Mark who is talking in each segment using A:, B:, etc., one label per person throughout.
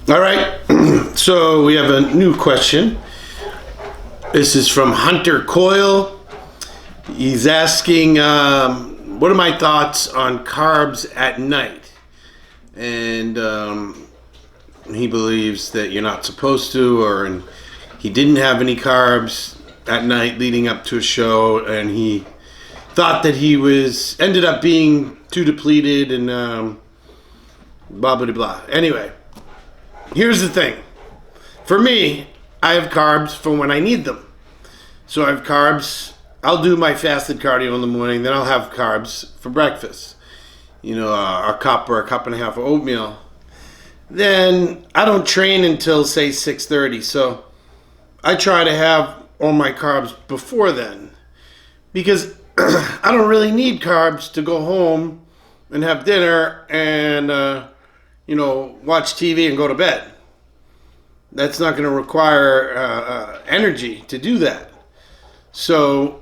A: All right, so we have a new question. This is from Hunter Coyle. He's asking, what are my thoughts on carbs at night? And he believes that you're not supposed to, or he didn't have any carbs at night leading up to a show, and he thought that he ended up being too depleted and blah, blah, blah. Anyway. Here's the thing. For me, I have carbs for when I need them. So I have carbs. I'll do my fasted cardio in the morning. Then I'll have carbs for breakfast. A cup or a cup and a half of oatmeal. Then I don't train until, say, 6:30. So I try to have all my carbs before then. Because I don't really need carbs to go home and have dinner and watch TV and go to bed. That's not going to require energy to do that. So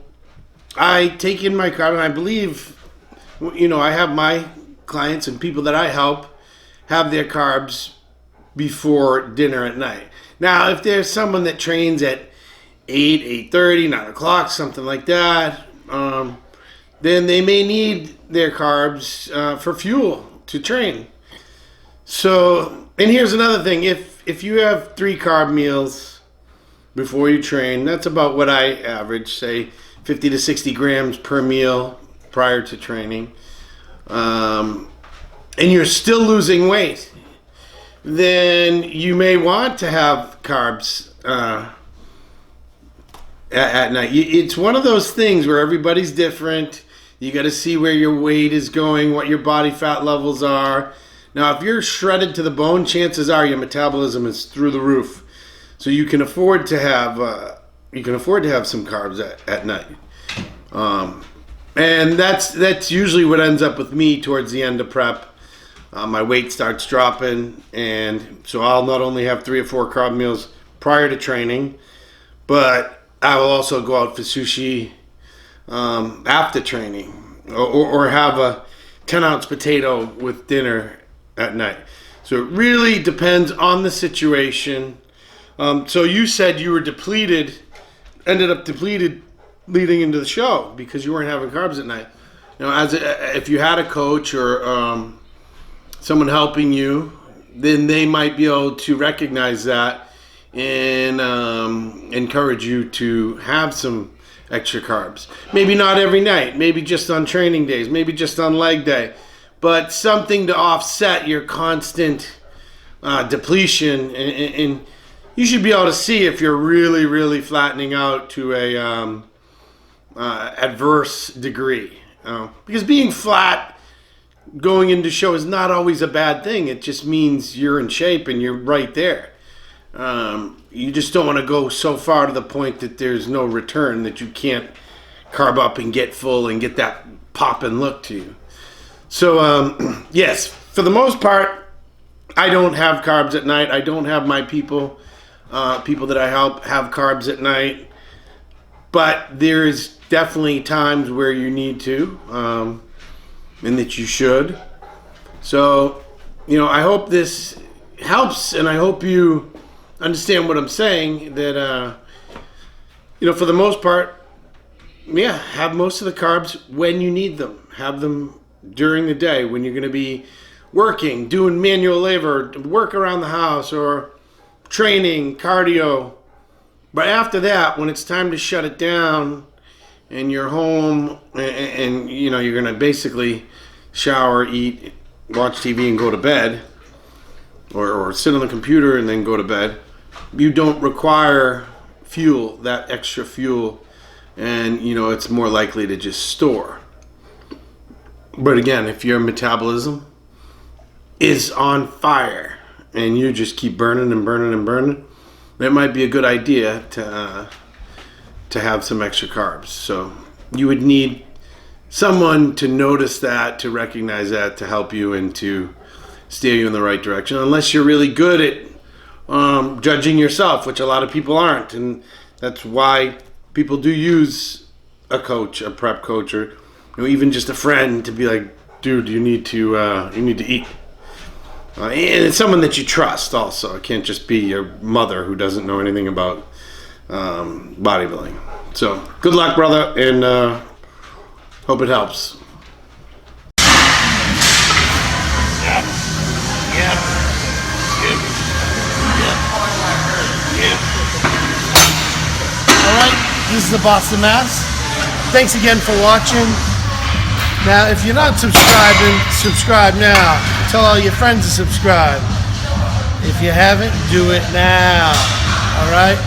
A: I take in my carb, and I believe, I have my clients and people that I help have their carbs before dinner at night. Now, if there's someone that trains at 8, 8:30, 9 o'clock, something like that, then they may need their carbs for fuel to train. So, and here's another thing. If you have 3 carb meals before you train, that's about what I average, say 50 to 60 grams per meal prior to training, and you're still losing weight, then you may want to have carbs at night. It's one of those things where everybody's different. You got to see where your weight is going, what your body fat levels are. Now, if you're shredded to the bone, chances are your metabolism is through the roof, so you can afford to have some carbs at night, and that's usually what ends up with me towards the end of prep. My weight starts dropping, and so I'll not only have 3 or 4 carb meals prior to training, but I will also go out for sushi after training, or have a 10-ounce potato with dinner at night. So it really depends on the situation. So you said you were ended up depleted leading into the show because you weren't having carbs at night. If you had a coach or someone helping you, then they might be able to recognize that and encourage you to have some extra carbs. Maybe not every night, maybe just on training days, maybe just on leg day, but something to offset your constant depletion, and you should be able to see if you're really, really flattening out to a adverse degree. Because being flat going into show is not always a bad thing. It just means you're in shape and you're right there. You just don't want to go so far to the point that there's no return, that you can't carb up and get full and get that pop and look to you. So, yes, for the most part, I don't have carbs at night. I don't have my people that I help have carbs at night. But there's definitely times where you need to, and that you should. So, I hope this helps, and I hope you understand what I'm saying, that, for the most part, have most of the carbs when you need them. Have them during the day when you're going to be working, doing manual labor, work around the house, or training, cardio. But after that, when it's time to shut it down and you're home and you're going to basically shower, eat, watch TV and go to bed, or sit on the computer and then go to bed, you don't require fuel, that extra fuel, and it's more likely to just store. But again, if your metabolism is on fire and you just keep burning and burning and burning, that might be a good idea to have some extra carbs. So you would need someone to notice that, to recognize that, to help you and to steer you in the right direction. Unless you're really good at judging yourself, which a lot of people aren't, and that's why people do use a coach, a prep coach, or even just a friend to be like, dude, you need to eat. And it's someone that you trust also. It can't just be your mother who doesn't know anything about bodybuilding. So good luck, brother, and hope it helps.
B: Alright, this is the Boston Mass. Thanks again for watching. Now, if you're not subscribing, subscribe now. Tell all your friends to subscribe. If you haven't, do it now. Alright?